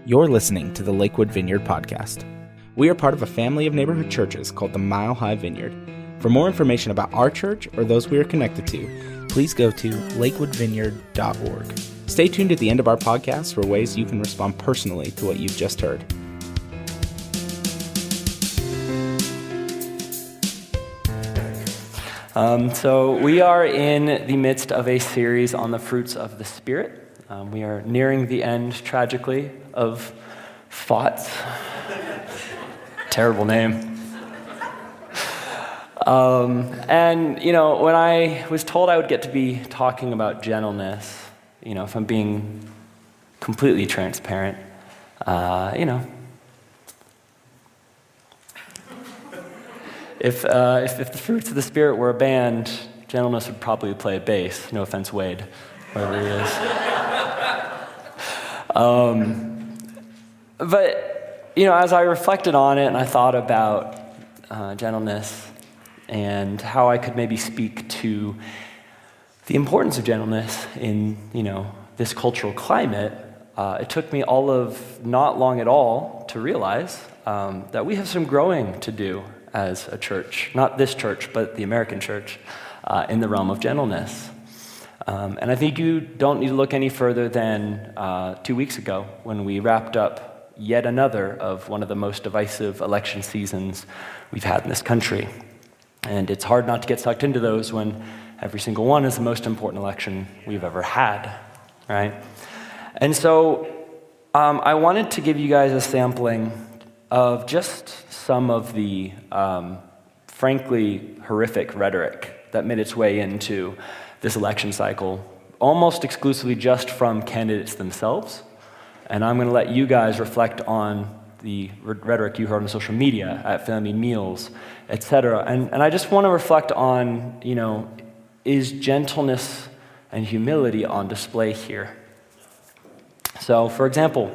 You're listening to the Lakewood Vineyard Podcast. We are part of a family of neighborhood churches called the Mile High Vineyard. For more information about our church or those we are connected to, please go to lakewoodvineyard.org. Stay tuned at the end of our podcast for ways you can respond personally to what you've just heard. So we are in the midst of a series on the fruits of the Spirit. We are nearing the end, tragically, of Thoughts. Terrible name. And, when I was told I would get to be talking about gentleness, if I'm being completely transparent, If the Fruits of the Spirit were a band, Gentleness would probably play bass. No offense, Wade, whoever he is. But as I reflected on it and I thought about gentleness and how I could maybe speak to the importance of gentleness in, this cultural climate, it took me all of not long at all to realize that we have some growing to do as a church, not this church, but the American church, in the realm of gentleness. And I think you don't need to look any further than 2 weeks ago when we wrapped up yet another of one of the most divisive election seasons we've had in this country. And it's hard not to get sucked into those when every single one is the most important election we've ever had, right? And so I wanted to give you guys a sampling of just some of the frankly horrific rhetoric that made its way into this election cycle, almost exclusively just from candidates themselves. And I'm going to let you guys reflect on the rhetoric you heard on social media, at family meals, etc. And I just want to reflect on, is gentleness and humility on display here? So, for example,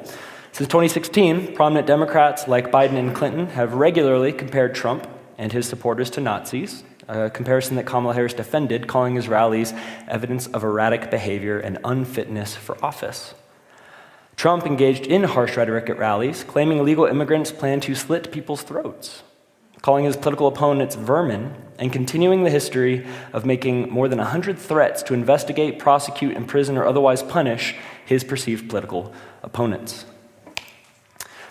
since 2016, prominent Democrats like Biden and Clinton have regularly compared Trump and his supporters to Nazis, a comparison that Kamala Harris defended, calling his rallies evidence of erratic behavior and unfitness for office. Trump engaged in harsh rhetoric at rallies, claiming illegal immigrants plan to slit people's throats, calling his political opponents vermin, and continuing the history of making more than 100 threats to investigate, prosecute, imprison, or otherwise punish his perceived political opponents.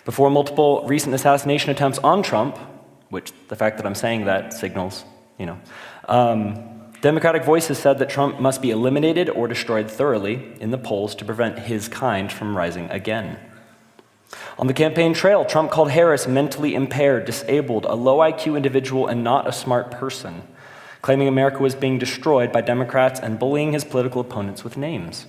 Before multiple recent assassination attempts on Trump, which the fact that I'm saying that signals, Democratic voices said that Trump must be eliminated or destroyed thoroughly in the polls to prevent his kind from rising again. On the campaign trail, Trump called Harris mentally impaired, disabled, a low IQ individual, and not a smart person, claiming America was being destroyed by Democrats and bullying his political opponents with names.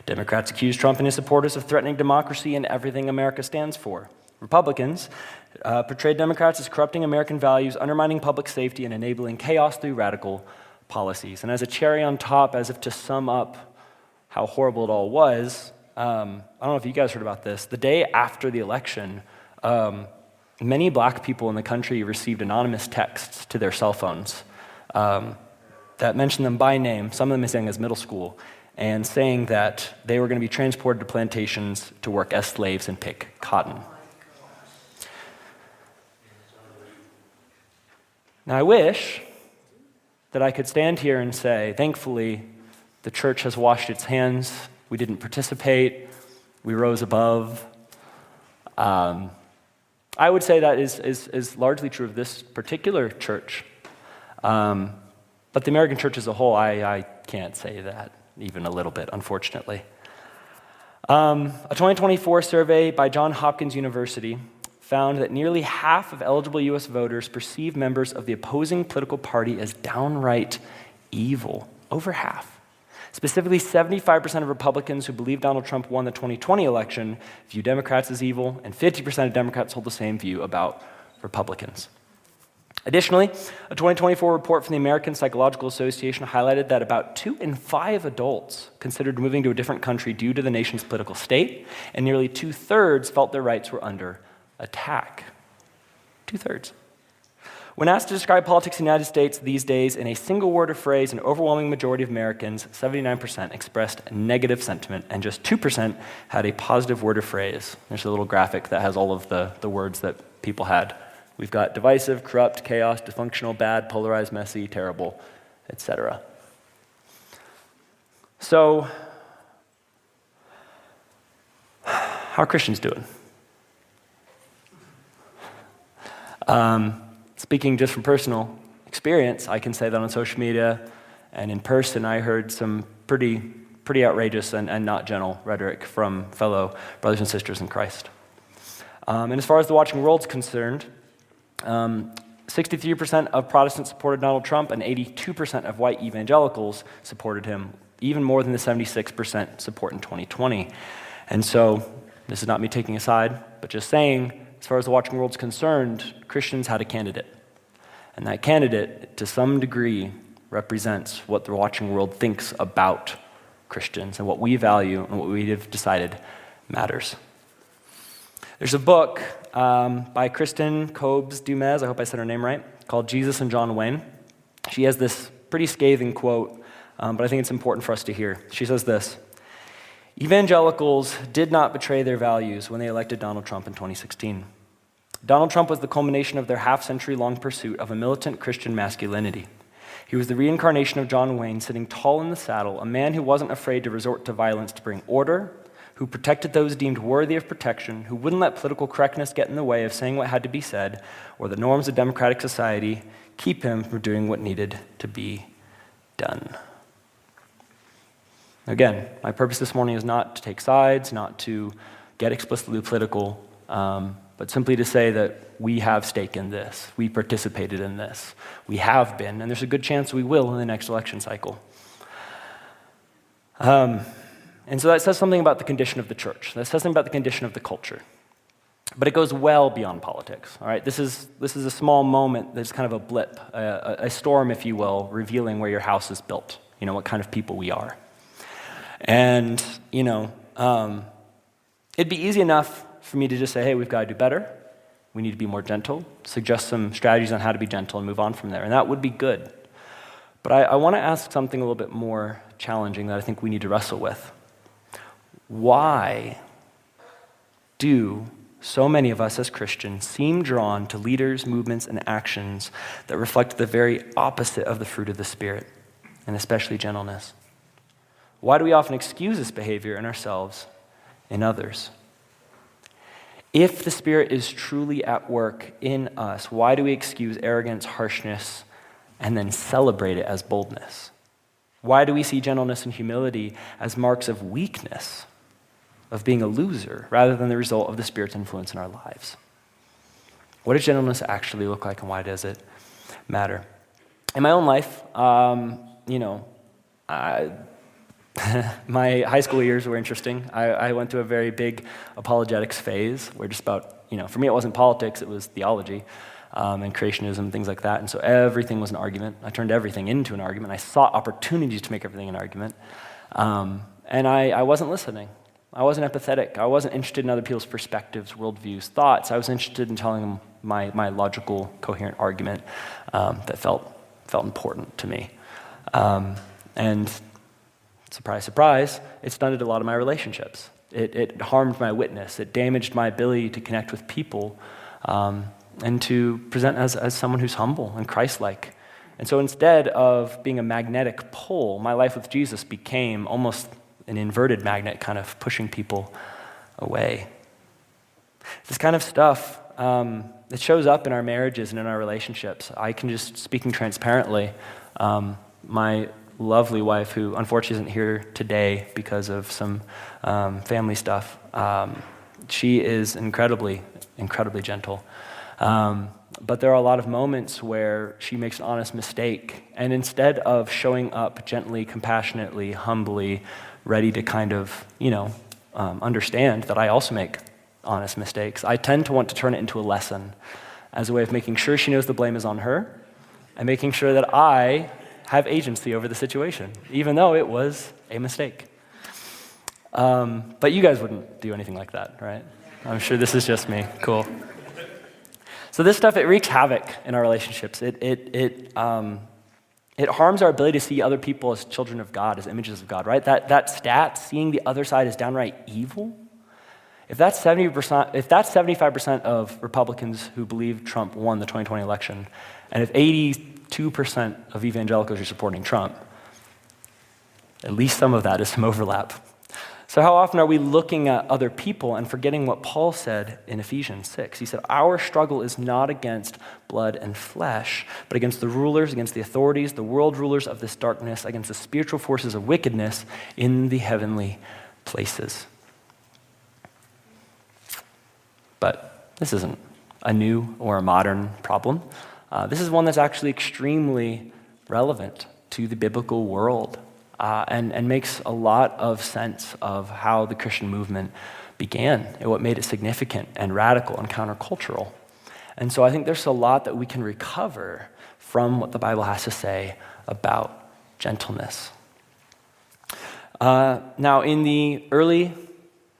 Democrats accused Trump and his supporters of threatening democracy and everything America stands for. Republicans portrayed Democrats as corrupting American values, undermining public safety, and enabling chaos through radical policies. And as a cherry on top, as if to sum up how horrible it all was, I don't know if you guys heard about this. The day after the election, many black people in the country received anonymous texts to their cell phones that mentioned them by name, some of them as young as middle school, and saying that they were going to be transported to plantations to work as slaves and pick cotton. Now, I wish that I could stand here and say, thankfully, the church has washed its hands. We didn't participate. We rose above. I would say that is largely true of this particular church. But the American church as a whole, I can't say that even a little bit, unfortunately. A 2024 survey by Johns Hopkins University found that nearly half of eligible U.S. voters perceive members of the opposing political party as downright evil. Over half. Specifically, 75% of Republicans who believe Donald Trump won the 2020 election view Democrats as evil, and 50% of Democrats hold the same view about Republicans. Additionally, a 2024 report from the American Psychological Association highlighted that about 2 in 5 adults considered moving to a different country due to the nation's political state, and nearly 2/3 felt their rights were under attack. 2/3. When asked to describe politics in the United States these days in a single word or phrase, an overwhelming majority of Americans, 79%, expressed a negative sentiment, and just 2% had a positive word or phrase. There's a little graphic that has all of the words that people had. We've got divisive, corrupt, chaos, dysfunctional, bad, polarized, messy, terrible, etc. So, how are Christians doing? Speaking just from personal experience, I can say that on social media and in person, I heard some pretty outrageous and not gentle rhetoric from fellow brothers and sisters in Christ. And as far as the watching world's concerned, 63% of Protestants supported Donald Trump, and 82% of white evangelicals supported him, even more than the 76% support in 2020. And so, this is not me taking a side, but just saying, as far as the watching world's concerned, Christians had a candidate. And that candidate, to some degree, represents what the watching world thinks about Christians and what we value and what we have decided matters. There's a book by Kristen Kobes-Dumez, I hope I said her name right, called Jesus and John Wayne. She has this pretty scathing quote, but I think it's important for us to hear. She says this: "Evangelicals did not betray their values when they elected Donald Trump in 2016. Donald Trump was the culmination of their half-century-long pursuit of a militant Christian masculinity. He was the reincarnation of John Wayne, sitting tall in the saddle, a man who wasn't afraid to resort to violence to bring order, who protected those deemed worthy of protection, who wouldn't let political correctness get in the way of saying what had to be said, or the norms of democratic society keep him from doing what needed to be done." Again, my purpose this morning is not to take sides, not to get explicitly political, but simply to say that we have stake in this. We participated in this. We have been, and there's a good chance we will in the next election cycle. And so that says something about the condition of the church. That says something about the condition of the culture. But it goes well beyond politics. All right, this is a small moment. There's kind of a blip, a storm, if you will, revealing where your house is built. You know, what kind of people we are. And it'd be easy enough for me to just say, hey, we've got to do better. We need to be more gentle, suggest some strategies on how to be gentle and move on from there. And that would be good. But I want to ask something a little bit more challenging that I think we need to wrestle with. Why do so many of us as Christians seem drawn to leaders, movements, and actions that reflect the very opposite of the fruit of the Spirit, and especially gentleness? Why do we often excuse this behavior in ourselves and others? If the Spirit is truly at work in us, why do we excuse arrogance, harshness, and then celebrate it as boldness? Why do we see gentleness and humility as marks of weakness, of being a loser, rather than the result of the Spirit's influence in our lives? What does gentleness actually look like, and why does it matter? In my own life, my high school years were interesting. I went through a very big apologetics phase where just about, for me it wasn't politics, it was theology and creationism, things like that. And so everything was an argument. I turned everything into an argument. I sought opportunities to make everything an argument. And I wasn't listening. I wasn't empathetic. I wasn't interested in other people's perspectives, worldviews, thoughts. I was interested in telling them my logical, coherent argument that felt important to me. And surprise, surprise, it stunted a lot of my relationships. It harmed my witness. It damaged my ability to connect with people and to present as someone who's humble and Christ-like. And so instead of being a magnetic pull, my life with Jesus became almost an inverted magnet, kind of pushing people away. This kind of stuff, it shows up in our marriages and in our relationships. I can just, speaking transparently, my lovely wife, who unfortunately isn't here today because of some family stuff, she is incredibly gentle. But there are a lot of moments where she makes an honest mistake, and instead of showing up gently, compassionately, humbly, ready to kind of, understand that I also make honest mistakes, I tend to want to turn it into a lesson as a way of making sure she knows the blame is on her and making sure that I have agency over the situation, even though it was a mistake. But you guys wouldn't do anything like that, right? I'm sure this is just me. Cool. So this stuff, it wreaks havoc in our relationships. It harms our ability to see other people as children of God, as images of God, right? That stat, seeing the other side as downright evil, if that's 75% of Republicans who believe Trump won the 2020 election, and if 82% of evangelicals are supporting Trump, at least some of that is some overlap. So how often are we looking at other people and forgetting what Paul said in Ephesians 6? He said, our struggle is not against blood and flesh, but against the rulers, against the authorities, the world rulers of this darkness, against the spiritual forces of wickedness in the heavenly places. But this isn't a new or a modern problem. This is one that's actually extremely relevant to the biblical world and makes a lot of sense of how the Christian movement began and what made it significant and radical and countercultural. And so I think there's a lot that we can recover from what the Bible has to say about gentleness. Now, in the early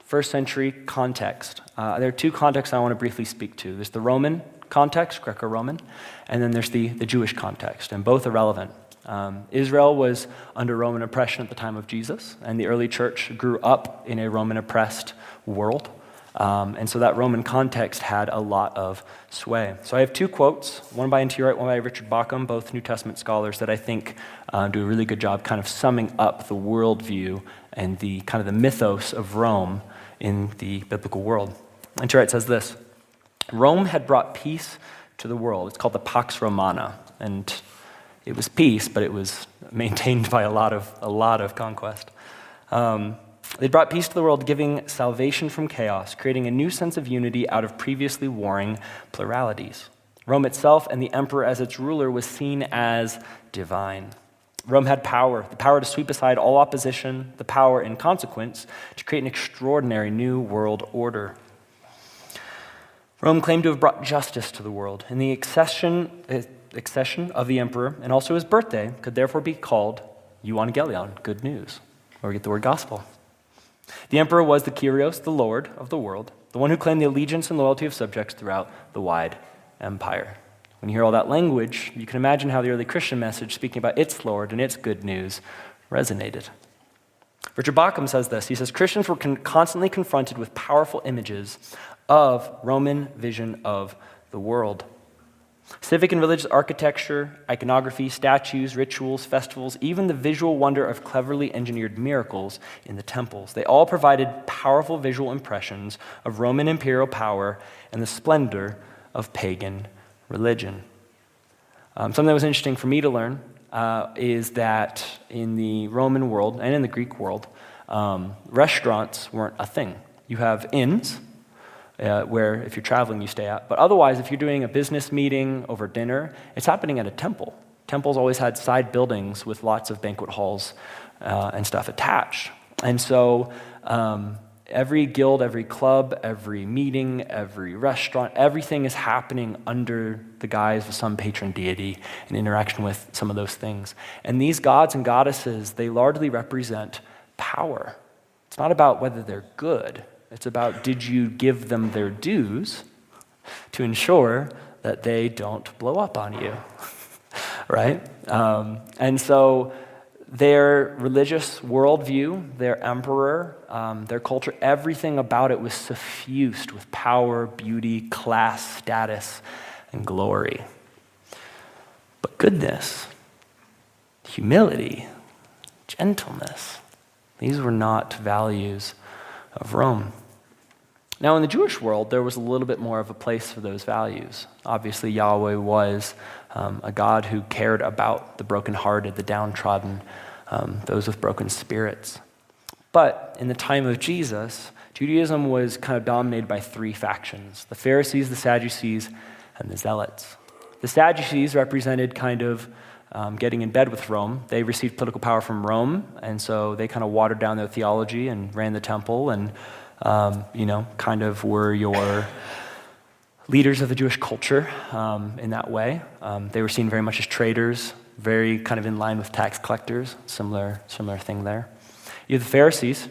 first century context, there are two contexts I want to briefly speak to. There's the Roman context, Greco-Roman, and then there's the Jewish context, and both are relevant. Israel was under Roman oppression at the time of Jesus, and the early church grew up in a Roman-oppressed world. And so that Roman context had a lot of sway. So I have two quotes, one by N.T. Wright, one by Richard Bauckham, both New Testament scholars that I think do a really good job kind of summing up the worldview and the kind of the mythos of Rome in the biblical world. N.T. Wright says this: Rome had brought peace to the world. It's called the Pax Romana, and it was peace, but it was maintained by a lot of conquest. They brought peace to the world, giving salvation from chaos, creating a new sense of unity out of previously warring pluralities. Rome itself and the emperor as its ruler was seen as divine. Rome had power, the power to sweep aside all opposition, the power, in consequence, to create an extraordinary new world order. Rome claimed to have brought justice to the world, and the accession of the emperor, and also his birthday, could therefore be called euangelion, good news, where we get the word gospel. The emperor was the Kyrios, the Lord of the world, the one who claimed the allegiance and loyalty of subjects throughout the wide empire. When you hear all that language, you can imagine how the early Christian message, speaking about its Lord and its good news, resonated. Richard Bauckham says this. He says, Christians were constantly confronted with powerful images of Roman vision of the world. Civic and religious architecture, iconography, statues, rituals, festivals, even the visual wonder of cleverly engineered miracles in the temples. They all provided powerful visual impressions of Roman imperial power and the splendor of pagan religion. Something that was interesting for me to learn is that in the Roman world and in the Greek world, restaurants weren't a thing. You have inns, where if you're traveling, you stay at. But otherwise, if you're doing a business meeting over dinner, it's happening at a temple. Temples always had side buildings with lots of banquet halls and stuff attached. And so every guild, every club, every meeting, every restaurant, everything is happening under the guise of some patron deity in interaction with some of those things. And these gods and goddesses, they largely represent power. It's not about whether they're good. It's about, did you give them their dues to ensure that they don't blow up on you, right? And so their religious worldview, their emperor, their culture, everything about it was suffused with power, beauty, class, status, and glory. But goodness, humility, gentleness, these were not values of Rome. Now, in the Jewish world, there was a little bit more of a place for those values. Obviously, Yahweh was a God who cared about the brokenhearted, the downtrodden, those with broken spirits. But in the time of Jesus, Judaism was kind of dominated by three factions: the Pharisees, the Sadducees, and the Zealots. The Sadducees represented kind of getting in bed with Rome. They received political power from Rome, and so they kind of watered down their theology and ran the temple and, kind of were your leaders of the Jewish culture in that way. They were seen very much as traitors, very kind of in line with tax collectors, similar thing there. You have the Pharisees.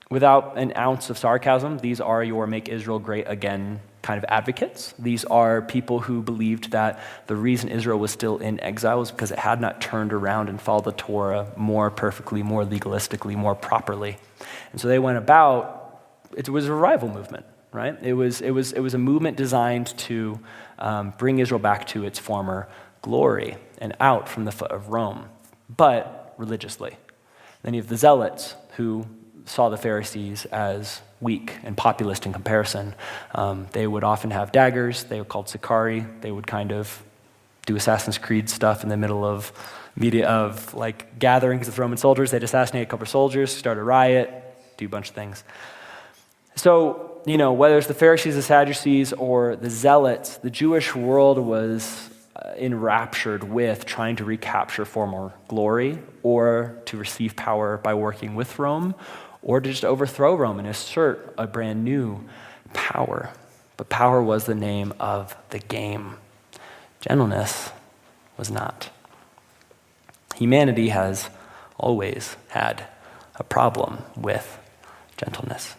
Without an ounce of sarcasm, these are your make Israel great again kind of advocates. These are people who believed that the reason Israel was still in exile was because it had not turned around and followed the Torah more perfectly, more legalistically, more properly. And so they went about, it was a revival movement, right? It was a movement designed to bring Israel back to its former glory and out from the foot of Rome, but religiously. Then you have the Zealots, who saw the Pharisees as weak and populist in comparison. They would often have daggers. They were called Sicarii. They would kind of do Assassin's Creed stuff in the middle of like gatherings with Roman soldiers. They'd assassinate a couple of soldiers, start a riot, do a bunch of things. So, whether it's the Pharisees, the Sadducees, or the Zealots, the Jewish world was enraptured with trying to recapture former glory or to receive power by working with Rome, or to just overthrow Rome and assert a brand new power. But power was the name of the game. Gentleness was not. Humanity has always had a problem with gentleness.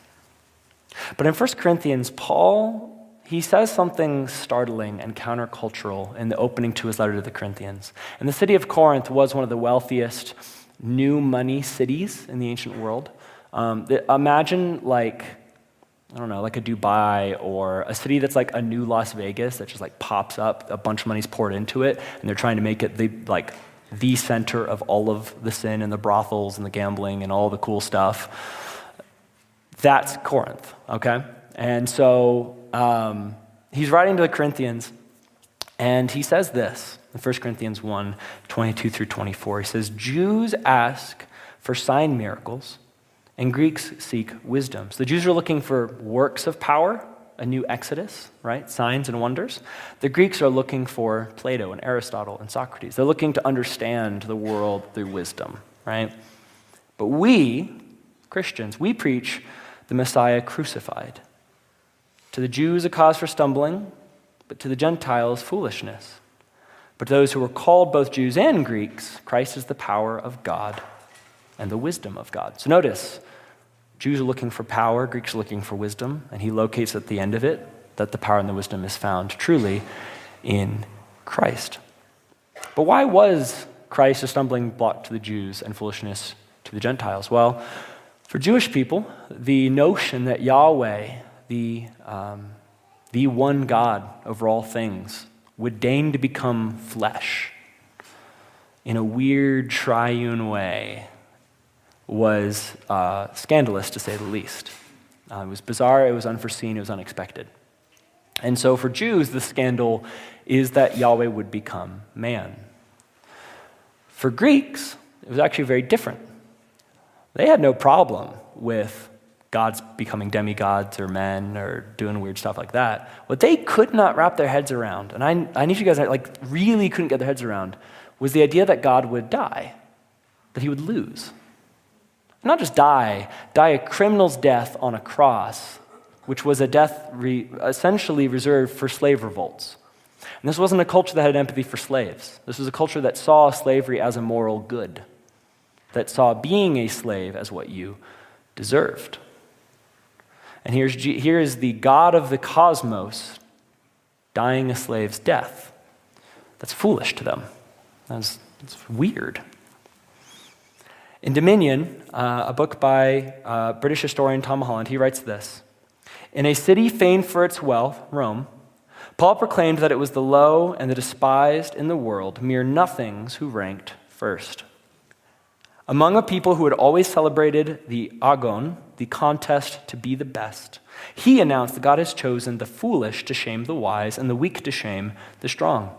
But in 1 Corinthians, Paul, he says something startling and countercultural in the opening to his letter to the Corinthians. And the city of Corinth was one of the wealthiest new money cities in the ancient world. Imagine like a Dubai or a city that's like a new Las Vegas that just like pops up, a bunch of money's poured into it, and they're trying to make it the center of all of the sin and the brothels and the gambling and all the cool stuff. That's Corinth, okay? And so he's writing to the Corinthians, and he says this in 1 Corinthians 1, 22 through 24. He says, Jews ask for sign miracles, and Greeks seek wisdom. So the Jews are looking for works of power, a new Exodus, right? Signs and wonders. The Greeks are looking for Plato and Aristotle and Socrates. They're looking to understand the world through wisdom, right? But we, Christians, we preach the Messiah crucified. To the Jews, a cause for stumbling, but to the Gentiles, foolishness. But to those who are called both Jews and Greeks, Christ is the power of God and the wisdom of God. So notice, Jews are looking for power, Greeks are looking for wisdom, and he locates at the end of it that the power and the wisdom is found truly in Christ. But why was Christ a stumbling block to the Jews and foolishness to the Gentiles? Well, for Jewish people, the notion that Yahweh, the one God over all things, would deign to become flesh in a weird triune way was scandalous, to say the least. It was bizarre, it was unforeseen, it was unexpected. And so for Jews, the scandal is that Yahweh would become man. For Greeks, it was actually very different. They had no problem with gods becoming demigods or men or doing weird stuff like that. What they could not wrap their heads around, and I need you guys really couldn't get their heads around, was the idea that God would die, that he would lose. Not just die a criminal's death on a cross, which was a death essentially reserved for slave revolts. And this wasn't a culture that had empathy for slaves. This was a culture that saw slavery as a moral good, that saw being a slave as what you deserved. And here is the God of the cosmos dying a slave's death. That's foolish to them. That's weird. In Dominion, a book by British historian Tom Holland, he writes this. In a city famed for its wealth, Rome, Paul proclaimed that it was the low and the despised in the world, mere nothings who ranked first. Among a people who had always celebrated the agon, the contest to be the best, he announced that God has chosen the foolish to shame the wise and the weak to shame the strong.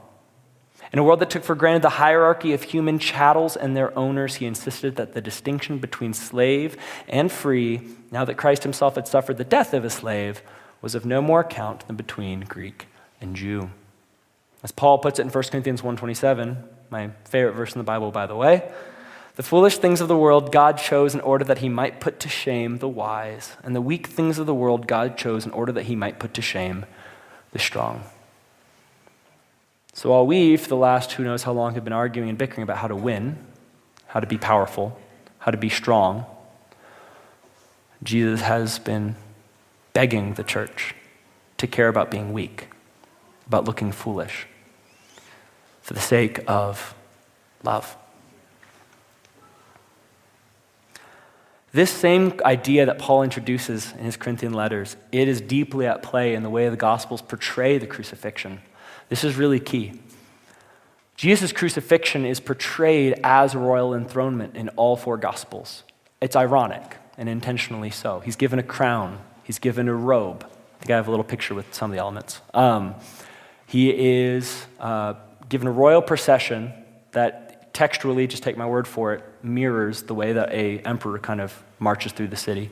In a world that took for granted the hierarchy of human chattels and their owners, he insisted that the distinction between slave and free, now that Christ himself had suffered the death of a slave, was of no more account than between Greek and Jew. As Paul puts it in 1 Corinthians 1:27, my favorite verse in the Bible, by the way, the foolish things of the world God chose in order that he might put to shame the wise, and the weak things of the world God chose in order that he might put to shame the strong. So while we, for the last who knows how long, have been arguing and bickering about how to win, how to be powerful, how to be strong, Jesus has been begging the church to care about being weak, about looking foolish, for the sake of love. This same idea that Paul introduces in his Corinthian letters, it is deeply at play in the way the Gospels portray the crucifixion. This is really key. Jesus' crucifixion is portrayed as royal enthronement in all four Gospels. It's ironic, and intentionally so. He's given a crown. He's given a robe. I think I have a little picture with some of the elements. He is given a royal procession that textually, just take my word for it, mirrors the way that an emperor kind of marches through the city.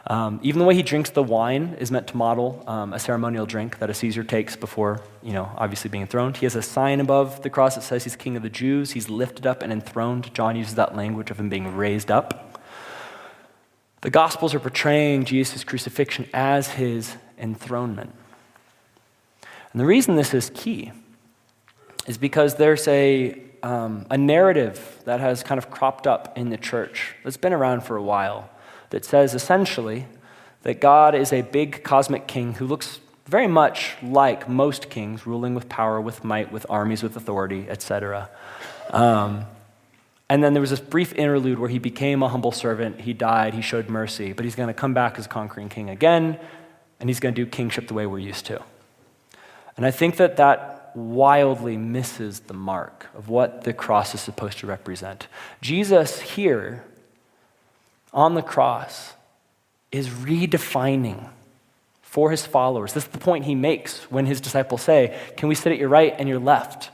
Even the way he drinks the wine is meant to model a ceremonial drink that a Caesar takes before, obviously being enthroned. He has a sign above the cross that says he's king of the Jews. He's lifted up and enthroned. John uses that language of him being raised up. The Gospels are portraying Jesus' crucifixion as his enthronement. And the reason this is key is because there's a narrative that has kind of cropped up in the church that's been around for a while that says essentially that God is a big cosmic king who looks very much like most kings, ruling with power, with might, with armies, with authority, etc. And then there was this brief interlude where he became a humble servant, he died, he showed mercy, but he's going to come back as conquering king again, and he's going to do kingship the way we're used to. And I think that wildly misses the mark of what the cross is supposed to represent. Jesus here on the cross is redefining for his followers. This is the point he makes when his disciples say, "Can we sit at your right and your left?"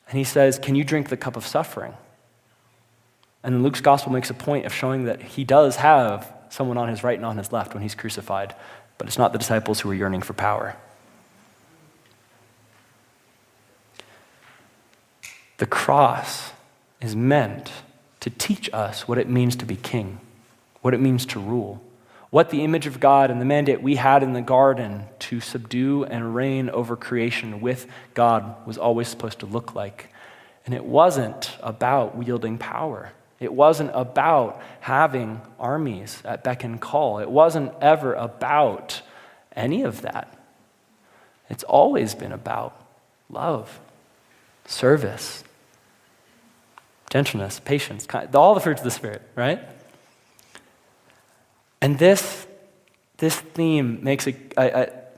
And he says, "Can you drink the cup of suffering?" And Luke's gospel makes a point of showing that he does have someone on his right and on his left when he's crucified, but it's not the disciples who are yearning for power. The cross is meant to teach us what it means to be king, what it means to rule, what the image of God and the mandate we had in the garden to subdue and reign over creation with God was always supposed to look like. And it wasn't about wielding power. It wasn't about having armies at beck and call. It wasn't ever about any of that. It's always been about love, service, gentleness, patience, all the fruits of the Spirit, right? And this theme makes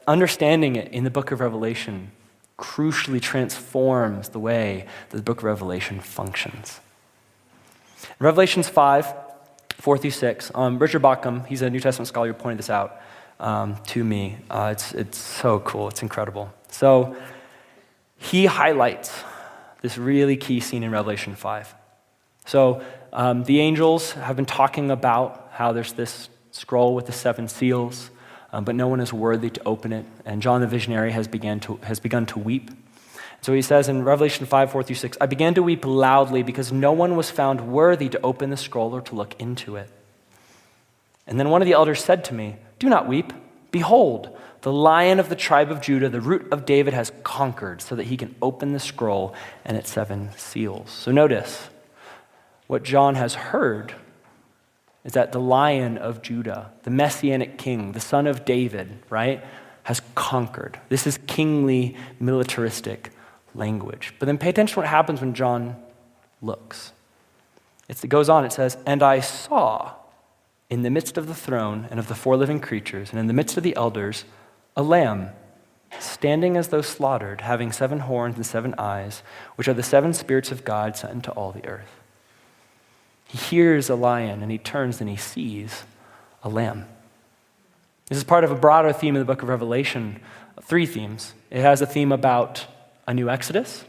understanding it in the book of Revelation crucially transforms the way that the book of Revelation functions. In Revelations 5, 4 through 6, Richard Bauckham, he's a New Testament scholar who pointed this out to me. It's so cool, it's incredible. So he highlights this really key scene in Revelation 5. So the angels have been talking about how there's this scroll with the 7 seals, but no one is worthy to open it. And John the visionary has begun to weep. So he says in Revelation 5, 4 through 6, "I began to weep loudly because no one was found worthy to open the scroll or to look into it. And then one of the elders said to me, 'Do not weep. Behold, the Lion of the tribe of Judah, the root of David, has conquered so that he can open the scroll and its 7 seals.'" So notice, what John has heard is that the Lion of Judah, the Messianic king, the son of David, right, has conquered. This is kingly, militaristic language. But then pay attention to what happens when John looks. It goes on, it says, "And I saw in the midst of the throne and of the 4 living creatures and in the midst of the elders a lamb standing as though slaughtered, having 7 horns and 7 eyes, which are the 7 spirits of God sent into all the earth." He hears a lion and he turns and he sees a lamb. This is part of a broader theme in the book of Revelation, 3 themes. It has a theme about a new Exodus.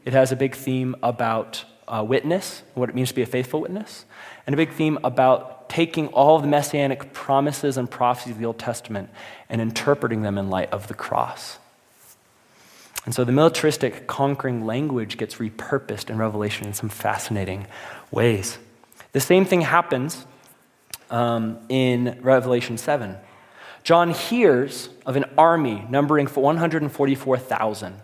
It has a big theme about witness, what it means to be a faithful witness, and a big theme about taking all of the messianic promises and prophecies of the Old Testament and interpreting them in light of the cross. And so the militaristic conquering language gets repurposed in Revelation in some fascinating ways. The same thing happens in Revelation 7. John hears of an army numbering 144,000.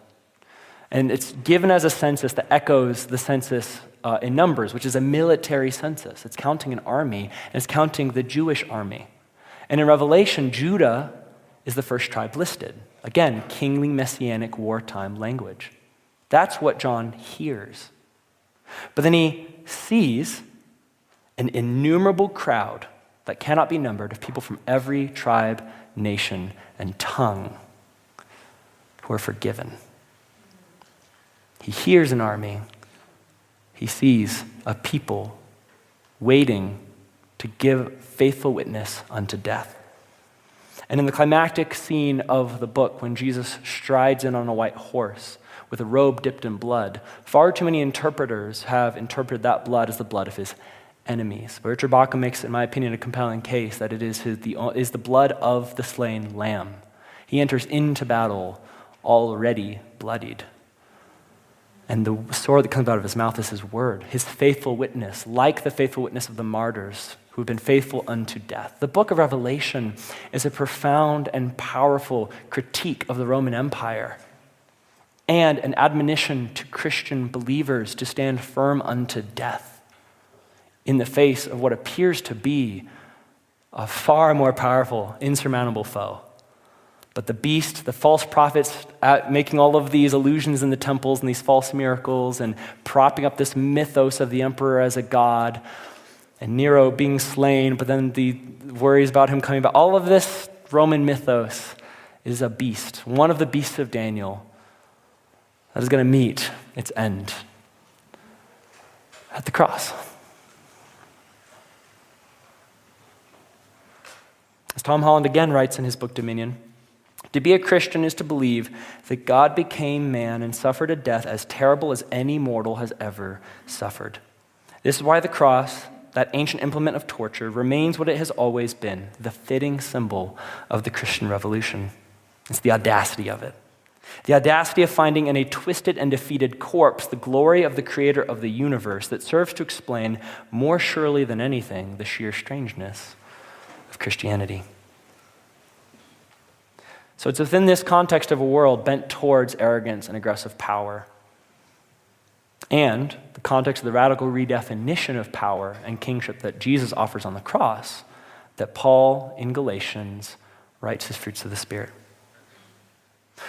And it's given as a census that echoes the census in Numbers, which is a military census. It's counting an army, and it's counting the Jewish army. And in Revelation, Judah is the first tribe listed. Again, kingly, messianic, wartime language. That's what John hears. But then he sees an innumerable crowd that cannot be numbered of people from every tribe, nation, and tongue who are forgiven. He hears an army. He sees a people waiting to give faithful witness unto death. And in the climactic scene of the book, when Jesus strides in on a white horse with a robe dipped in blood, far too many interpreters have interpreted that blood as the blood of his enemies. But Richard Bauckham makes, in my opinion, a compelling case that it is the blood of the slain lamb. He enters into battle already bloodied. And the sword that comes out of his mouth is his word, his faithful witness, like the faithful witness of the martyrs who have been faithful unto death. The book of Revelation is a profound and powerful critique of the Roman Empire and an admonition to Christian believers to stand firm unto death in the face of what appears to be a far more powerful, insurmountable foe. But the beast, the false prophets, making all of these illusions in the temples and these false miracles and propping up this mythos of the emperor as a god and Nero being slain, but then the worries about him coming back. All of this Roman mythos is a beast, one of the beasts of Daniel that is going to meet its end at the cross. As Tom Holland again writes in his book Dominion, to be a Christian is to believe that God became man and suffered a death as terrible as any mortal has ever suffered. This is why the cross, that ancient implement of torture, remains what it has always been, the fitting symbol of the Christian revolution. It's the audacity of it. The audacity of finding in a twisted and defeated corpse the glory of the creator of the universe that serves to explain more surely than anything the sheer strangeness of Christianity. So it's within this context of a world bent towards arrogance and aggressive power, and the context of the radical redefinition of power and kingship that Jesus offers on the cross, that Paul in Galatians writes his fruits of the Spirit.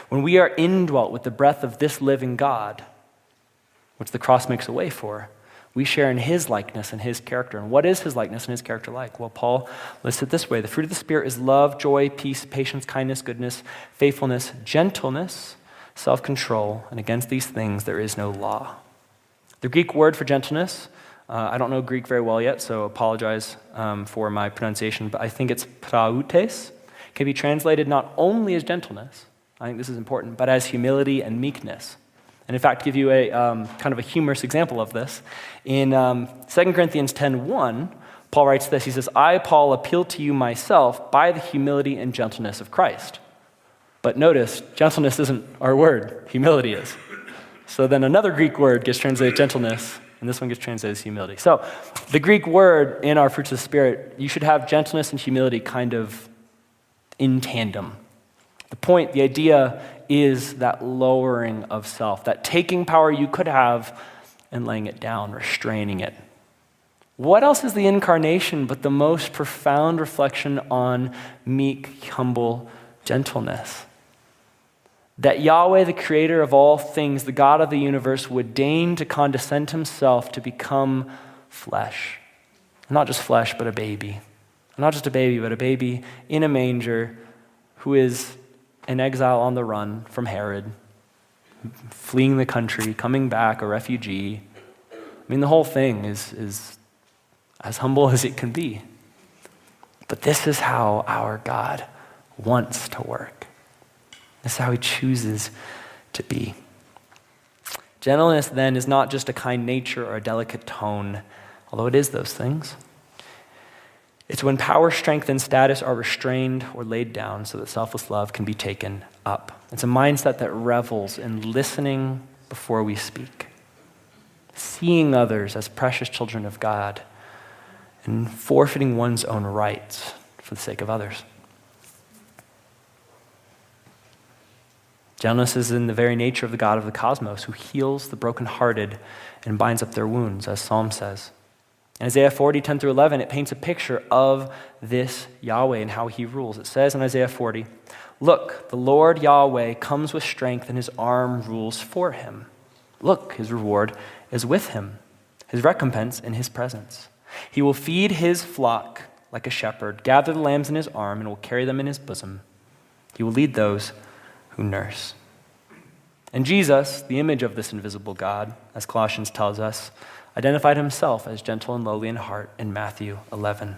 When we are indwelt with the breath of this living God, which the cross makes a way for, we share in his likeness and his character. And what is his likeness and his character like? Well, Paul lists it this way. The fruit of the Spirit is love, joy, peace, patience, kindness, goodness, faithfulness, gentleness, self-control, and against these things there is no law. The Greek word for gentleness, I don't know Greek very well yet, so apologize for my pronunciation, but I think it's prautes, can be translated not only as gentleness, I think this is important, but as humility and meekness. And in fact, to give you a kind of a humorous example of this, in 2 Corinthians 10:1, Paul writes this. He says, I, Paul, appeal to you myself by the humility and gentleness of Christ. But notice, gentleness isn't our word, humility is. So then another Greek word gets translated gentleness, and this one gets translated as humility. So the Greek word in our fruits of the Spirit, you should have gentleness and humility kind of in tandem. The point, the idea is that lowering of self, that taking power you could have and laying it down, restraining it. What else is the incarnation but the most profound reflection on meek, humble gentleness? That Yahweh, the creator of all things, the God of the universe, would deign to condescend himself to become flesh. Not just flesh, but a baby. Not just a baby, but a baby in a manger who is in exile on the run from Herod, fleeing the country, coming back, a refugee. I mean, the whole thing is as humble as it can be. But this is how our God wants to work. This is how he chooses to be. Gentleness, then, is not just a kind nature or a delicate tone, although it is those things. It's when power, strength, and status are restrained or laid down so that selfless love can be taken up. It's a mindset that revels in listening before we speak, seeing others as precious children of God, and forfeiting one's own rights for the sake of others. Gentleness is in the very nature of the God of the cosmos, who heals the brokenhearted and binds up their wounds, as Psalm says. In Isaiah 40, 10 through 11, it paints a picture of this Yahweh and how he rules. It says in Isaiah 40, "Look, the Lord Yahweh comes with strength and his arm rules for him. Look, his reward is with him, his recompense in his presence. He will feed his flock like a shepherd, gather the lambs in his arm, and will carry them in his bosom. He will lead those who nurse." And Jesus, the image of this invisible God, as Colossians tells us, identified himself as gentle and lowly in heart in Matthew 11.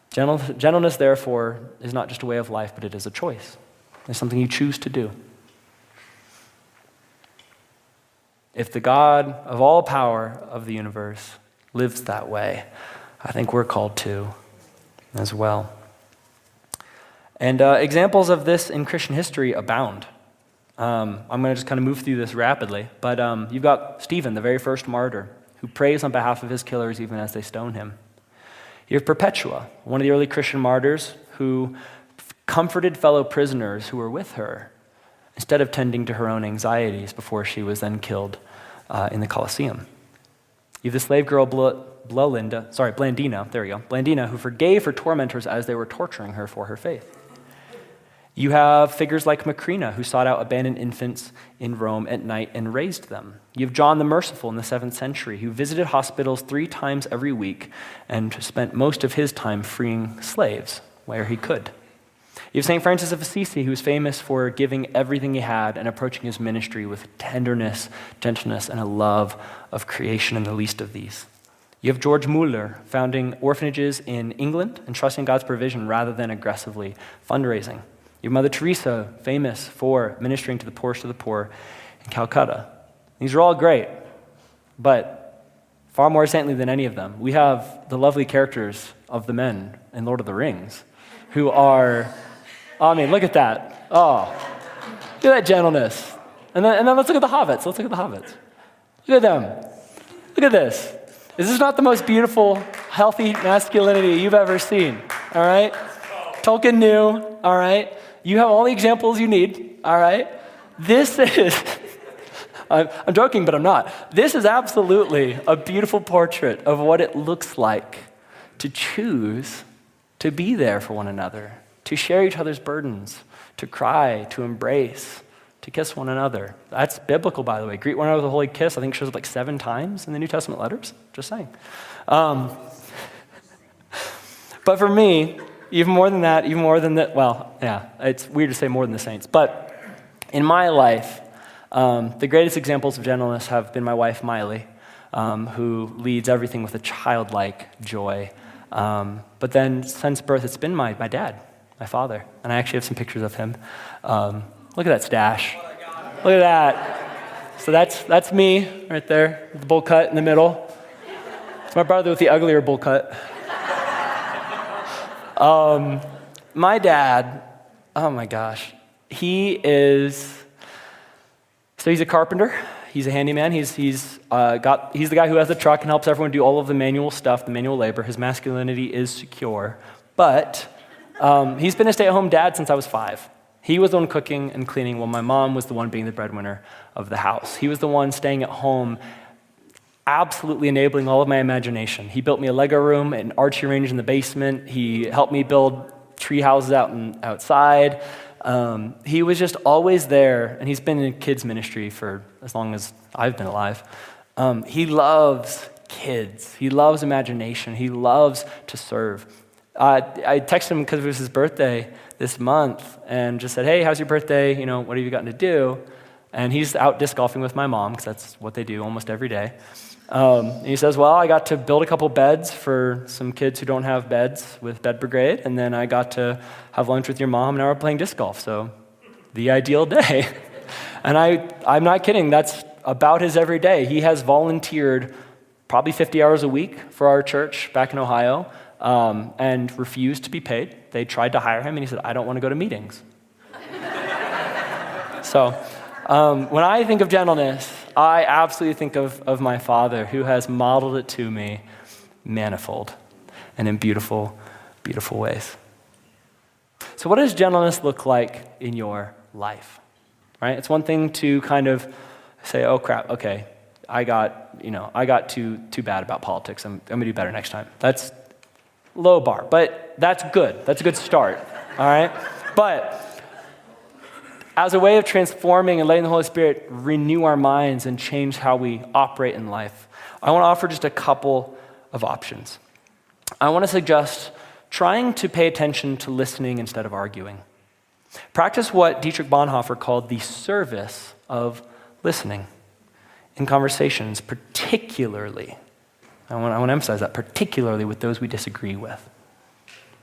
Gentleness, therefore, is not just a way of life, but it is a choice. It's something you choose to do. If the God of all power of the universe lives that way, I think we're called to as well. And examples of this in Christian history abound. I'm going to just kind of move through this rapidly, but you've got Stephen, the very first martyr, who prays on behalf of his killers even as they stone him. You have Perpetua, one of the early Christian martyrs who comforted fellow prisoners who were with her instead of tending to her own anxieties before she was then killed in the Colosseum. You have the slave girl Blandina, who forgave her tormentors as they were torturing her for her faith. You have figures like Macrina, who sought out abandoned infants in Rome at night and raised them. You have John the Merciful in the 7th century, who visited hospitals 3 times every week and spent most of his time freeing slaves where he could. You have St. Francis of Assisi, who is famous for giving everything he had and approaching his ministry with tenderness, gentleness, and a love of creation and the least of these. You have George Muller, founding orphanages in England and trusting God's provision rather than aggressively fundraising. You have Mother Teresa, famous for ministering to the poorest of the poor in Calcutta. These are all great, but far more saintly than any of them, we have the lovely characters of the men in Lord of the Rings, who are, look at that. Oh, look at that gentleness. And then let's look at the hobbits. Look at them. Look at this. Is this not the most beautiful, healthy masculinity you've ever seen? All right? Tolkien knew, all right? You have all the examples you need, all right? This is, I'm joking, but I'm not. This is absolutely a beautiful portrait of what it looks like to choose to be there for one another, to share each other's burdens, to cry, to embrace, to kiss one another. That's biblical, by the way. Greet one another with a holy kiss, I think shows up like 7 times in the New Testament letters, just saying. But for me, even more than that, it's weird to say more than the saints, but in my life, the greatest examples of gentleness have been my wife, Miley, who leads everything with a childlike joy. But then since birth, it's been my dad, my father, and I actually have some pictures of him. Look at that stash. Look at that. So that's me right there, with the bowl cut in the middle. It's my brother with the uglier bowl cut. My dad, oh my gosh, he's a carpenter. He's a handyman. He's the guy who has the truck and helps everyone do all of the manual stuff, the manual labor. His masculinity is secure, but he's been a stay-at-home dad since I was 5. He was the one cooking and cleaning while my mom was the one being the breadwinner of the house. He was the one staying at home, absolutely enabling all of my imagination. He built me a Lego room, an archery range in the basement. He helped me build tree houses outside. He was just always there, and he's been in kids ministry for as long as I've been alive. He loves kids. He loves imagination. He loves to serve. I texted him because it was his birthday this month and just said, "Hey, how's your birthday? What have you gotten to do?" And he's out disc golfing with my mom because that's what they do almost every day. And he says, "Well, I got to build a couple beds for some kids who don't have beds with Bed Brigade, and then I got to have lunch with your mom, and now we're playing disc golf, so the ideal day." And I'm not kidding, that's about his every day. He has volunteered probably 50 hours a week for our church back in Ohio, and refused to be paid. They tried to hire him, and he said, "I don't want to go to meetings." So when I think of gentleness, I absolutely think of my father, who has modeled it to me manifold and in beautiful, beautiful ways. So what does gentleness look like in your life? Right? It's one thing to kind of say, "Oh crap, okay, I got too bad about politics. I'm going to do better next time. That's low bar, but that's good. That's a good start, all right? But as a way of transforming and letting the Holy Spirit renew our minds and change how we operate in life, I want to offer just a couple of options. I want to suggest trying to pay attention to listening instead of arguing. Practice what Dietrich Bonhoeffer called the service of listening in conversations, particularly, I want to emphasize that, particularly with those we disagree with.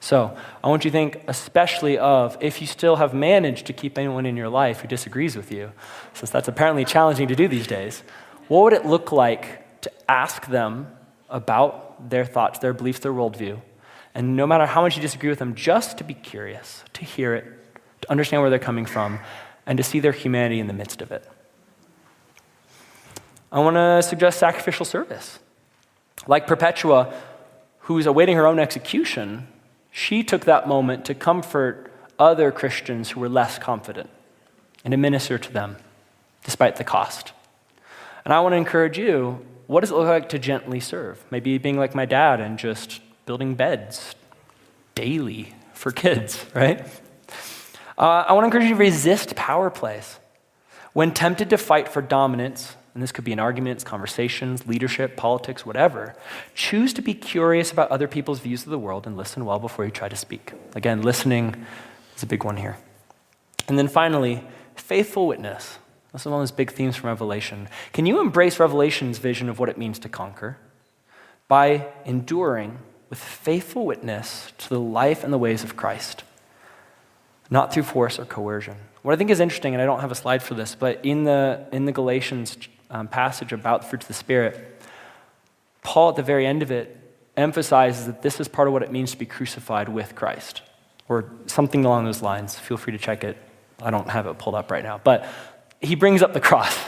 So I want you to think especially of if you still have managed to keep anyone in your life who disagrees with you, since that's apparently challenging to do these days, what would it look like to ask them about their thoughts, their beliefs, their worldview, and no matter how much you disagree with them, just to be curious, to hear it, to understand where they're coming from, and to see their humanity in the midst of it. I want to suggest sacrificial service. Like Perpetua, who's awaiting her own execution, she took that moment to comfort other Christians who were less confident and to minister to them despite the cost. And I want to encourage you, what does it look like to gently serve? Maybe being like my dad and just building beds daily for kids, right? I want to encourage you to resist power plays. When tempted to fight for dominance, and this could be in arguments, conversations, leadership, politics, whatever, choose to be curious about other people's views of the world and listen well before you try to speak. Again, listening is a big one here. And then finally, faithful witness. This is one of those big themes from Revelation. Can you embrace Revelation's vision of what it means to conquer by enduring with faithful witness to the life and the ways of Christ, not through force or coercion? What I think is interesting, and I don't have a slide for this, but in the Galatians passage about the fruits of the Spirit, Paul at the very end of it emphasizes that this is part of what it means to be crucified with Christ, or something along those lines. Feel free to check it. I don't have it pulled up right now, but he brings up the cross.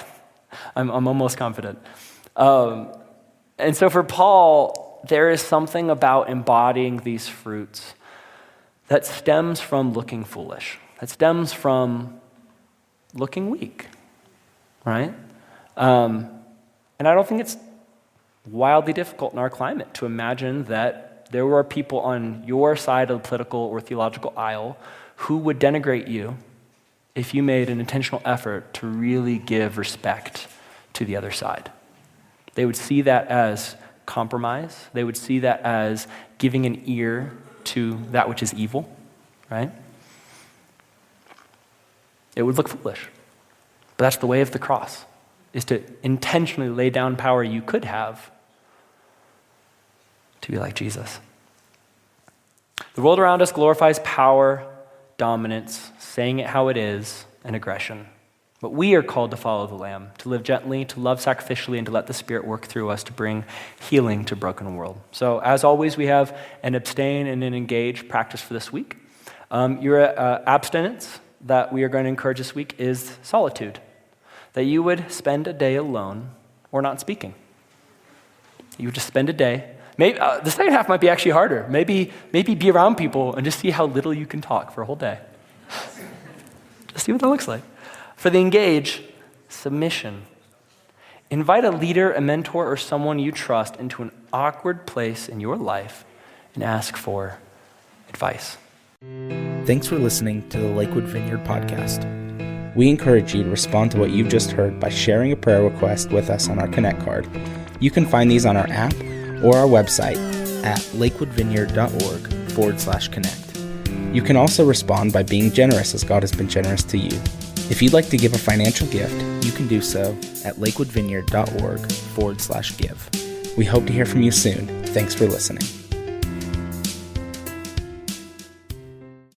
I'm almost confident. And so for Paul, there is something about embodying these fruits that stems from looking foolish, that stems from looking weak, right? And I don't think it's wildly difficult in our climate to imagine that there were people on your side of the political or theological aisle who would denigrate you if you made an intentional effort to really give respect to the other side. They would see that as compromise. They would see that as giving an ear to that which is evil, right? It would look foolish. But that's the way of the cross, is to intentionally lay down power you could have to be like Jesus. The world around us glorifies power, dominance, saying it how it is, and aggression. But we are called to follow the Lamb, to live gently, to love sacrificially, and to let the Spirit work through us to bring healing to a broken world. So as always, we have an abstain and an engage practice for this week. Your abstinence that we are going to encourage this week is solitude, that you would spend a day alone or not speaking. You would just spend a day. Maybe the second half might be actually harder. Maybe be around people and just see how little you can talk for a whole day. Just see what that looks like. For the engage, submission. Invite a leader, a mentor, or someone you trust into an awkward place in your life and ask for advice. Thanks for listening to the Lakewood Vineyard podcast. We encourage you to respond to what you've just heard by sharing a prayer request with us on our Connect card. You can find these on our app or our website at lakewoodvineyard.org/connect. You can also respond by being generous as God has been generous to you. If you'd like to give a financial gift, you can do so at lakewoodvineyard.org/give. We hope to hear from you soon. Thanks for listening.